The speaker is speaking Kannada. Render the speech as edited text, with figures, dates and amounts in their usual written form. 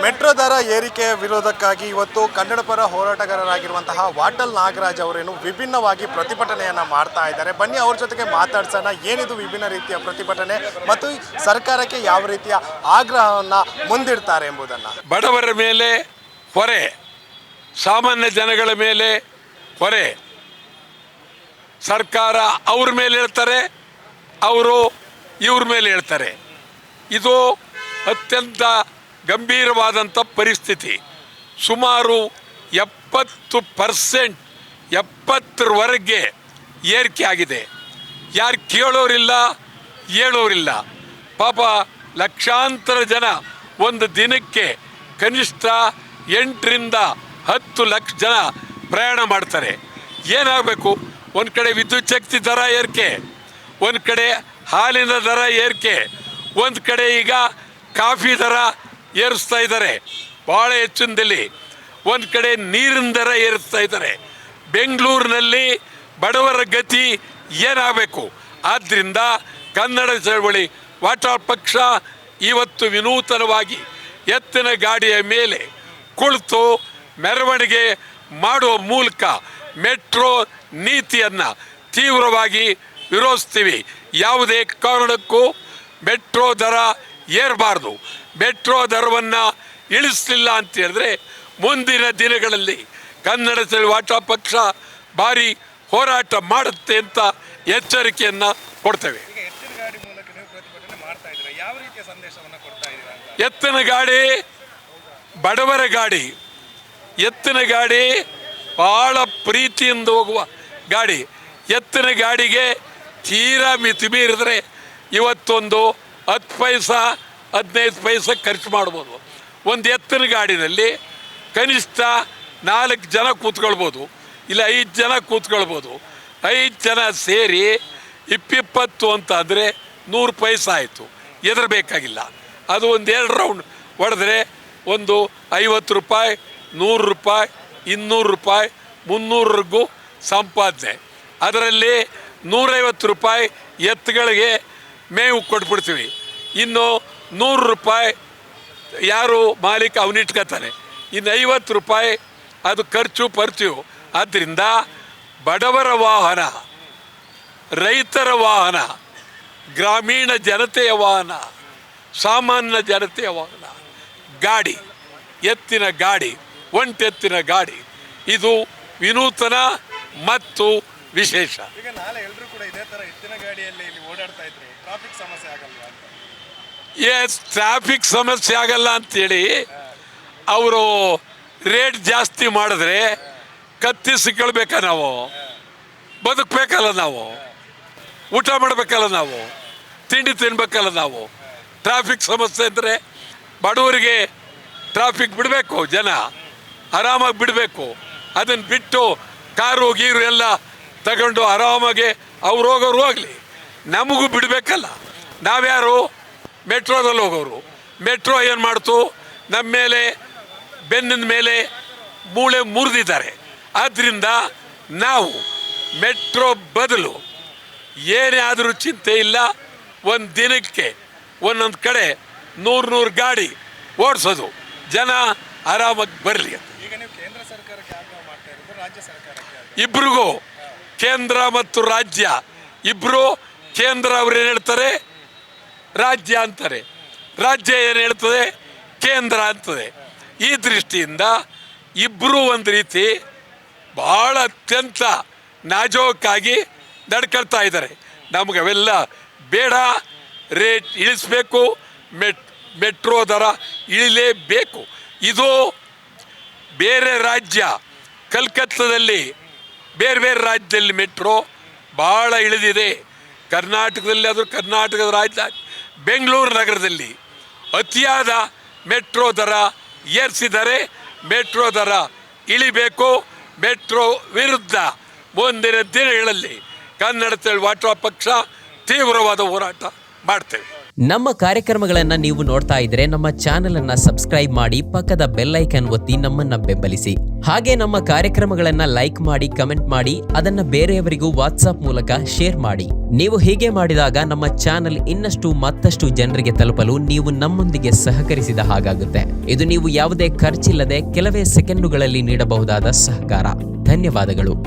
ಮೆಟ್ರೋ ದರ ಏರಿಕೆ ವಿರೋಧಕ್ಕಾಗಿ ಇವತ್ತು ಕನ್ನಡಪರ ಹೋರಾಟಗಾರರಾಗಿರುವಂತಹ ವಾಟಲ್ ನಾಗರಾಜ್ ಅವರೇನು ವಿಭಿನ್ನವಾಗಿ ಪ್ರತಿಭಟನೆಯನ್ನು ಮಾಡ್ತಾ ಇದ್ದಾರೆ. ಬನ್ನಿ ಅವ್ರ ಜೊತೆಗೆ ಮಾತಾಡ್ಸೋಣ. ಏನಿದು ವಿಭಿನ್ನ ರೀತಿಯ ಪ್ರತಿಭಟನೆ ಮತ್ತು ಸರ್ಕಾರಕ್ಕೆ ಯಾವ ರೀತಿಯ ಆಗ್ರಹವನ್ನು ಮುಂದಿಡ್ತಾರೆ ಎಂಬುದನ್ನು. ಬಡವರ ಮೇಲೆ ಹೊರೆ, ಸಾಮಾನ್ಯ ಜನಗಳ ಮೇಲೆ ಹೊರೆ, ಸರ್ಕಾರ ಅವ್ರ ಮೇಲೆ ಹೇಳ್ತಾರೆ, ಅವರು ಇವ್ರ ಮೇಲೆ ಹೇಳ್ತಾರೆ. ಇದು ಅತ್ಯಂತ ಗಂಭೀರವಾದಂಥ ಪರಿಸ್ಥಿತಿ. ಸುಮಾರು 70% 70ರವರೆಗೆ ಏರಿಕೆ ಆಗಿದೆ. ಯಾರು ಕೇಳೋರಿಲ್ಲ, ಹೇಳೋರಿಲ್ಲ. ಪಾಪ ಲಕ್ಷಾಂತರ ಜನ ಒಂದು ದಿನಕ್ಕೆ ಕನಿಷ್ಠ 8ರಿಂದ 10 ಲಕ್ಷ ಜನ ಪ್ರಯಾಣ ಮಾಡ್ತಾರೆ. ಏನಾಗಬೇಕು? ಒಂದು ಕಡೆ ವಿದ್ಯುತ್ ಶಕ್ತಿ ದರ ಏರಿಕೆ, ಒಂದು ಕಡೆ ಹಾಲಿನ ದರ ಏರಿಕೆ, ಒಂದು ಕಡೆ ಈಗ ಕಾಫಿ ದರ ಏರಿಸ್ತಾ ಇದ್ದಾರೆ ಭಾಳ ಹೆಚ್ಚಿನದಲ್ಲಿ, ಒಂದು ಕಡೆ ನೀರಿನ ದರ ಏರಿಸ್ತಾ ಇದ್ದಾರೆ. ಬೆಂಗಳೂರಿನಲ್ಲಿ ಬಡವರ ಗತಿ ಏನಾಗಬೇಕು? ಆದ್ದರಿಂದ ಕನ್ನಡ ಚಳವಳಿ ವಾಟಾಳ್ ಪಕ್ಷ ಇವತ್ತು ವಿನೂತನವಾಗಿ ಎತ್ತಿನ ಗಾಡಿಯ ಮೇಲೆ ಕುಳಿತು ಮೆರವಣಿಗೆ ಮಾಡುವ ಮೂಲಕ ಮೆಟ್ರೋ ನೀತಿಯನ್ನು ತೀವ್ರವಾಗಿ ವಿರೋಧಿಸ್ತೀವಿ. ಯಾವುದೇ ಕಾರಣಕ್ಕೂ ಮೆಟ್ರೋ ದರ ಏರಬಾರ್ದು. ಮೆಟ್ರೋ ದರವನ್ನು ಇಳಿಸಲಿಲ್ಲ ಅಂತ ಹೇಳಿದ್ರೆ ಮುಂದಿನ ದಿನಗಳಲ್ಲಿ ಕನ್ನಡ ಚಳವಳಿ ವಾಟಾಳ್ ಪಕ್ಷ ಭಾರಿ ಹೋರಾಟ ಮಾಡುತ್ತೆ ಅಂತ ಎಚ್ಚರಿಕೆಯನ್ನು ಕೊಡ್ತೇವೆ. ಎತ್ತಿನ ಗಾಡಿ ಬಡವರ ಗಾಡಿ, ಎತ್ತಿನ ಗಾಡಿ ಭಾಳ ಪ್ರೀತಿಯಿಂದ ಹೋಗುವ ಗಾಡಿ. ಎತ್ತಿನ ಗಾಡಿಗೆ ತೀರಾ ಮಿತಿ ಮೀರಿದ್ರೆ ಇವತ್ತೊಂದು 10 ಪೈಸಾ 15 ಪೈಸೆ ಖರ್ಚು ಮಾಡ್ಬೋದು. ಒಂದು ಎತ್ತಿನ ಗಾಡಿನಲ್ಲಿ ಕನಿಷ್ಠ 4 ಜನ ಕೂತ್ಕೊಳ್ಬೋದು, ಇಲ್ಲ 5 ಜನ ಕೂತ್ಕೊಳ್ಬೋದು. 5 ಜನ ಸೇರಿ 20 ಅಂತ ಅಂದರೆ 100 ಪೈಸೆ ಆಯಿತು. ಎದರಬೇಕಾಗಿಲ್ಲ. ಅದು ಒಂದು 2 ರೌಂಡ್ ಹೊಡೆದ್ರೆ ಒಂದು 50 ರೂಪಾಯಿ, 100 ರೂಪಾಯಿ, 200 ರೂಪಾಯಿ, 300ವರೆಗೂ ಸಂಪಾದನೆ. ಅದರಲ್ಲಿ 150 ರೂಪಾಯಿ ಎತ್ತುಗಳಿಗೆ ಮೇವು ಕೊಟ್ಬಿಡ್ತೀವಿ. ಇನ್ನು 100 ರೂಪಾಯಿ ಯಾರು ಮಾಲೀಕ ಅವನಿಟ್ಕೊತಾನೆ, ಇನ್ನು 50 ರೂಪಾಯಿ ಅದು ಖರ್ಚು ಪರ್ಚು. ಆದ್ದರಿಂದ ಬಡವರ ವಾಹನ, ರೈತರ ವಾಹನ, ಗ್ರಾಮೀಣ ಜನತೆಯ ವಾಹನ, ಸಾಮಾನ್ಯ ಜನತೆಯ ವಾಹನ ಗಾಡಿ, ಎತ್ತಿನ ಗಾಡಿ, ಒಂಟೆತ್ತಿನ ಗಾಡಿ ಇದು ವಿನೂತನ ಮತ್ತು ವಿಶೇಷ. ಈಗ ನಾಳೆ ಎಲ್ಲರೂ ಕೂಡ ಇದೇ ಥರ ಎತ್ತಿನ ಗಾಡಿಯಲ್ಲಿ ಇಲ್ಲಿ ಓಡಾಡ್ತಾ ಇದ್ರೆ ಟ್ರಾಫಿಕ್ ಸಮಸ್ಯೆ ಆಗಲ್ವಾ ಅಂತ? ಟ್ರಾಫಿಕ್ ಸಮಸ್ಯೆ ಆಗಲ್ಲ ಅಂತೇಳಿ ಅವರು ರೇಟ್ ಜಾಸ್ತಿ ಮಾಡಿದ್ರೆ ಕತ್ತಿಸಿಕೊಳ್ಬೇಕ, ನಾವು ಬದುಕಬೇಕಲ್ಲ, ನಾವು ಊಟ ಮಾಡಬೇಕಲ್ಲ, ನಾವು ತಿಂಡಿ ತಿನ್ಬೇಕಲ್ಲ. ನಾವು ಟ್ರಾಫಿಕ್ ಸಮಸ್ಯೆ ಅಂದರೆ ಬಡವರಿಗೆ ಟ್ರಾಫಿಕ್ ಬಿಡಬೇಕು, ಜನ ಆರಾಮಾಗಿ ಬಿಡಬೇಕು. ಅದನ್ನು ಬಿಟ್ಟು ಕಾರು ಗೀರು ಎಲ್ಲ ತಗೊಂಡು ಆರಾಮಾಗಿ ಅವ್ರು ಹೋಗೋರು ಹೋಗಲಿ, ನಮಗೂ ಬಿಡಬೇಕಲ್ಲ. ನಾವ್ಯಾರು ಮೆಟ್ರೋದಲ್ಲಿ ಹೋಗೋರು. ಮೆಟ್ರೋ ಏನು ಮಾಡ್ತು, ನಮ್ಮ ಮೇಲೆ ಬೆನ್ನಿನ ಮೇಲೆ ಮೂಳೆ ಮುರಿದಿದ್ದಾರೆ. ಆದ್ದರಿಂದ ನಾವು ಮೆಟ್ರೋ ಬದಲು ಏನೇ ಆದರೂ ಚಿಂತೆ ಇಲ್ಲ, ಒಂದು ದಿನಕ್ಕೆ ಒಂದೊಂದು ಕಡೆ 100 ಗಾಡಿ ಓಡಿಸೋದು, ಜನ ಆರಾಮಾಗಿ ಬರಲಿ. ಈಗ ನೀವು ಕೇಂದ್ರ ಸರ್ಕಾರಕ್ಕೆ ಆಗ್ರಹ ಮಾಡ್ತಾ ಇರೋದು ರಾಜ್ಯ ಸರ್ಕಾರಕ್ಕೆ? ಇಬ್ರಿಗೂ, ಕೇಂದ್ರ ಮತ್ತು ರಾಜ್ಯ ಇಬ್ಬರು. ಕೇಂದ್ರ ಅವ್ರು ಏನು ಹೇಳ್ತಾರೆ, ರಾಜ್ಯ ಅಂತಾರೆ, ರಾಜ್ಯ ಏನು ಹೇಳ್ತದೆ, ಕೇಂದ್ರ ಅಂತದೆ. ಈ ದೃಷ್ಟಿಯಿಂದ ಇಬ್ಬರೂ ಒಂದು ರೀತಿ ಭಾಳ ಅತ್ಯಂತ ನಾಜೂಕಾಗಿ ನಡ್ಕೊಳ್ತಾ ಇದ್ದಾರೆ. ನಮಗೆ ಅವೆಲ್ಲ ಬೇಡ, ರೇಟ್ ಇಳಿಸ್ಬೇಕು, ಮೆಟ್ರೋ ದರ ಇಳಿಲೇಬೇಕು. ಇದು ಬೇರೆ ರಾಜ್ಯ, ಕಲ್ಕತ್ತಾದಲ್ಲಿ ಬೇರೆ ಬೇರೆ ರಾಜ್ಯದಲ್ಲಿ ಮೆಟ್ರೋ ಭಾಳ ಇಳಿದಿದೆ. ಕರ್ನಾಟಕದಲ್ಲಿ ಅದು ಕರ್ನಾಟಕದ ರಾಜ್ಯ ಬೆಂಗಳೂರು ನಗರದಲ್ಲಿ ಅತಿಯಾದ ಮೆಟ್ರೋ ದರ ಏರಿಸಿದರೆ ಮೆಟ್ರೋ ದರ ಇಳಿಬೇಕು. ಮೆಟ್ರೋ ವಿರುದ್ಧ ಮುಂದಿನ ದಿನಗಳಲ್ಲಿ ಕನ್ನಡ ಚಳವಳಿ ವಾಟಾಳ್ ಪಕ್ಷ ತೀವ್ರವಾದ ಹೋರಾಟ ಮಾಡ್ತೇವೆ. ನಮ್ಮ ಕಾರ್ಯಕ್ರಮಗಳನ್ನು ನೀವು ನೋಡ್ತಾ ಇದ್ರೆ ನಮ್ಮ ಚಾನೆಲ್ ಅನ್ನು ಸಬ್ಸ್ಕ್ರೈಬ್ ಮಾಡಿ, ಪಕ್ಕದ ಬೆಲ್ ಐಕಾನ್ ಒತ್ತಿ ನಮ್ಮನ್ನ ಬೆಂಬಲಿಸಿ. ಹಾಗೆ ನಮ್ಮ ಕಾರ್ಯಕ್ರಮಗಳನ್ನ ಲೈಕ್ ಮಾಡಿ, ಕಮೆಂಟ್ ಮಾಡಿ, ಅದನ್ನ ಬೇರೆಯವರಿಗೂ ವಾಟ್ಸಾಪ್ ಮೂಲಕ ಶೇರ್ ಮಾಡಿ. ನೀವು ಹೀಗೆ ಮಾಡಿದಾಗ ನಮ್ಮ ಚಾನೆಲ್ ಮತ್ತಷ್ಟು ಜನರಿಗೆ ತಲುಪಲು ನೀವು ನಮ್ಮೊಂದಿಗೆ ಸಹಕರಿಸಿದ ಹಾಗಾಗುತ್ತೆ. ಇದು ನೀವು ಯಾವುದೇ ಖರ್ಚಿಲ್ಲದೆ ಕೆಲವೇ ಸೆಕೆಂಡುಗಳಲ್ಲಿ ನೀಡಬಹುದಾದ ಸಹಕಾರ. ಧನ್ಯವಾದಗಳು.